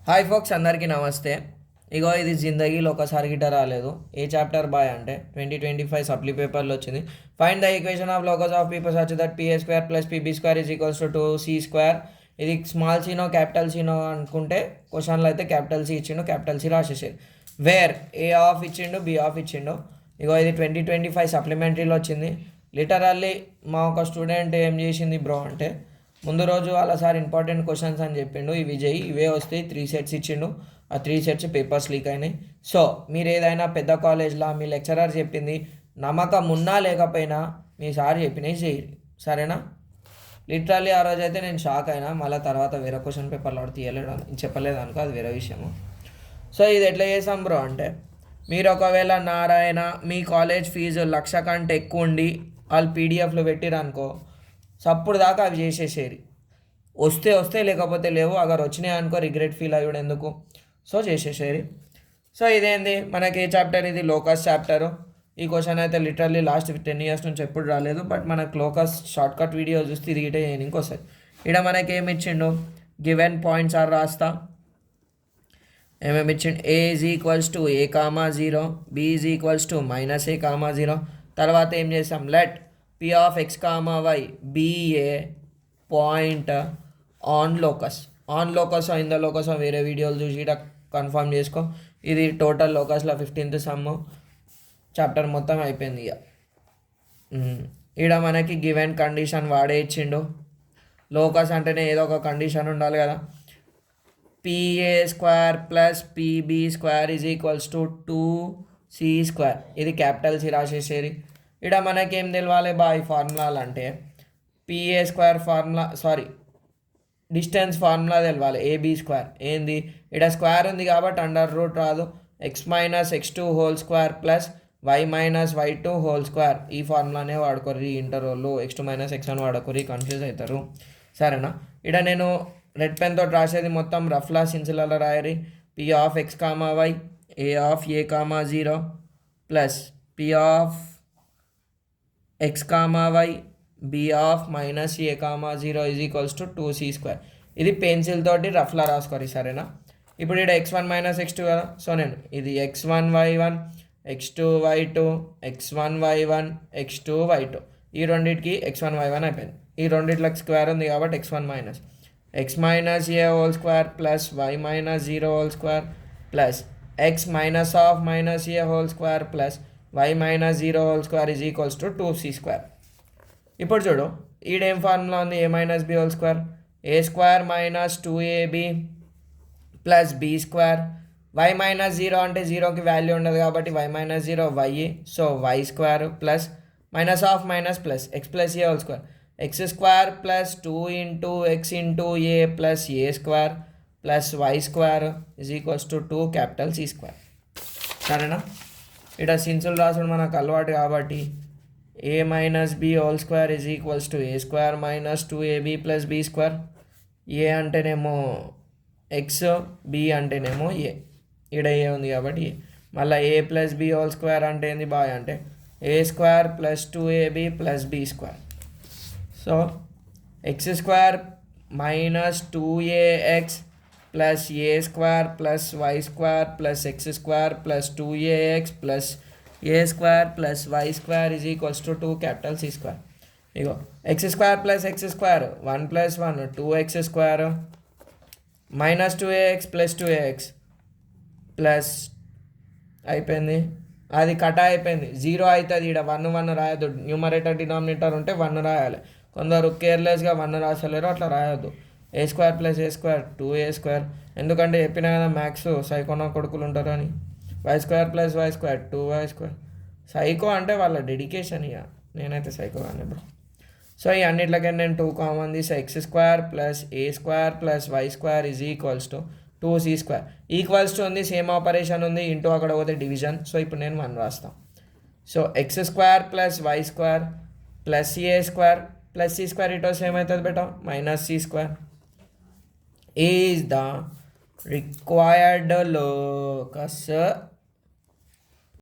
Hi folks, అందరికీ నమస్తే. ఇగో ఇది జిందగీలో ఒకసారి గిట్ట రాలేదు. ఏ చాప్టర్ బాయ్ అంటే 2025 సప్లీ పేపర్లో వచ్చింది. Find the equation of locus of people such that PA square plus PB square is equals to 2c square. ఇది స్మాల్ సీనో క్యాపిటల్ సీనో అనుకుంటే క్వశ్చన్లో అయితే క్యాపిటల్ సి ఇచ్చిండు, క్యాపిటల్ సి రాసేసారు. వేర్ ఏ ఆఫ్ ఇచ్చిండు, బి ఆఫ్ ఇచ్చిండు. ఇగో ఇది 2025 సప్లిమెంటరీలో వచ్చింది. లిటరల్లీ మా ఒక స్టూడెంట్ ఏం చేసింది బ్రో అంటే, ముందు రోజు వాళ్ళ సార్ ఇంపార్టెంట్ క్వశ్చన్స్ అని చెప్పిండు, ఇవి చేయి ఇవే వస్తాయి 3 సెట్స్ ఇచ్చిండు. ఆ 3 సెట్స్ పేపర్స్ లీక్ అయినాయి. సో మీరు ఏదైనా పెద్ద కాలేజ్లో మీ లెక్చరర్ చెప్పింది నమ్మకం ఉన్నా లేకపోయినా మీ సార్ చెప్పినవి చేయరు, సరేనా? లిటరల్లీ ఆ రోజు అయితే నేను షాక్ అయినా. మళ్ళీ తర్వాత వేరే క్వశ్చన్ పేపర్లో తీయలేడు చెప్పలేదు అనుకో, అది వేరే విషయము. సో ఇది ఎట్లా చేసాం బ్రో అంటే, మీరు ఒకవేళ నారాయణ మీ కాలేజ్ ఫీజు 1,00,000 కంటే ఎక్కువ ఉండి వాళ్ళు పీడిఎఫ్లో పెట్టిరనుకో, సప్పుడు దాకా అవి చేసేసేరి. వస్తే వస్తే లేకపోతే లేవు. అగర్ వచ్చినాయి అనుకో రిగ్రెట్ ఫీల్ అయ్యాడు ఎందుకు. సో చేసేసేరి. సో ఇదేంది మనకి ఏ చాప్టర్, ఇది లోకస్ చాప్టరు. ఈ క్వశ్చన్ అయితే లిటరల్లీ లాస్ట్ 10 years నుంచి ఎప్పుడు రాలేదు. బట్ మనకు లోకస్ షార్ట్కట్ వీడియో చూస్తే ఇది గిటే చేయడానికి వస్తుంది. ఇక్కడ మనకి ఏమి ఇచ్చిండు, గివెన్ పాయింట్స్ ఆర్ రాస్తా. ఏమేమి ఇచ్చిండు, A is equals to A comma 0, B is equals to -a,0. తర్వాత ఏం చేసాం, let P of X comma Y be a point on locus. On locus in the locus వేరే వీడియోలు చూసి ఇక్కడ కన్ఫర్మ్ చేసుకో. ఇది టోటల్ లోకస్లో 15th సమ్. చాప్టర్ మొత్తం అయిపోయింది. ఇక ఇక్కడ మనకి గివెన్ కండిషన్ వాడే ఇచ్చిండు. లోకస్ అంటేనే ఏదో ఒక కండిషన్ ఉండాలి కదా. PA square plus PB square is equals to 2c square. ఇది క్యాపిటల్ సి రాసేసేది. ఇక్కడ మనకేం తెలవాలి బాయ్ ఫార్ములాలు అంటే, PA square formula distance formula తెలవాలి. ఏబీ స్క్వేర్ ఏంది, ఇక్కడ స్క్వేర్ ఉంది కాబట్టి అండర్ రూట్ రాదు. X minus x2 whole square plus y minus y2 whole square. ఈ ఫార్ములానే వాడుకోర్రి ఇంటర్ వాళ్ళు. x2 మైనస్ x1 వాడుకోర్రి, కన్ఫ్యూజ్ అవుతారు, సరేనా? ఇక్కడ నేను రెడ్ పెన్ తోటి రాసేది మొత్తం రఫ్లా సిన్సిలలో రాయరి. P of X comma Y A of A comma 0 plus P of X comma Y B of -a,0 is equals to 2c square. ఇది పెన్సిల్ తోటి రఫ్లా రాసుకోరి, సరేనా? ఇప్పుడు ఇక్కడ x1 మైనస్ x2 కదా. సో నేను ఇది x1 y1 x2 y2 x1 y1 x2 y2 ఈ రెండింటికి x1 y1 అయిపోయింది. ఈ రెండింటికి స్క్వేర్ ఉంది కాబట్టి x1 minus x minus a whole square plus y minus 0 whole square plus x minus of minus a whole square plus y minus 0 whole square is equals to 2c square. ఇప్పుడు చూడు, ఈడేం formula ఉంది, A minus B whole square. A square minus 2ab plus B square. Y minus 0 అంటే 0కి value ఉండదు కాబట్టి y minus 0 y. So y square plus minus of minus plus x plus A whole square. X square plus 2 into X into A plus A square plus why square is equals to 2 capital C square, సరేనా? ఇక్కడ సిన్సులు రాసుడు మనకు అలవాటు కాబట్టి A minus B whole square is equals to A square minus 2ab plus B square. A అంటేనేమో X, B అంటేనేమో ఏ. ఇక్కడ ఏ ఉంది కాబట్టి ఏ. మళ్ళీ A plus B whole square అంటే ఏంది బాయ్ అంటే, A square plus 2ab plus B square. So X square minus 2ax plus A square plus why square plus X square plus 2ax plus A square plus why square is equals to 2 capital C square. ఇగో X square plus X square 1 plus 1 2x square minus 2ax plus 2ax plus అయిపోయింది. అది cut అయిపోయింది, 0 అవుతుంది. ఇక్కడ 1 1 రాయొద్దు. Numerator denominator ఉంటే 1 రాయాలి. కొందరు కేర్లెస్గా 1 రాసలేరు, అట్లా రాయొద్దు. A square plus A square 2a square. ఎందుకంటే చెప్పినా కదా మ్యాథ్స్ సైకోనా కొడుకులు ఉంటారు అని. Y square plus why square 2y square. Psycho అంటే వాళ్ళ డెడికేషన్. ఇక నేనైతే సైకో కానీ బ్రో. సో ఈ అన్నిట్లకే నేను 2 కామన్ తీసి x square plus A square plus why square is equals to 2c square. Equals to ఉంది, సేమ్ ఆపరేషన్ ఉంది, ఇంటూ అక్కడ పోతే డివిజన్. సో ఇప్పుడు నేను 1 రాస్తాను. So X square plus why square plus A square plus c square ఇటో same అవుతుంది beta minus c square is the required locus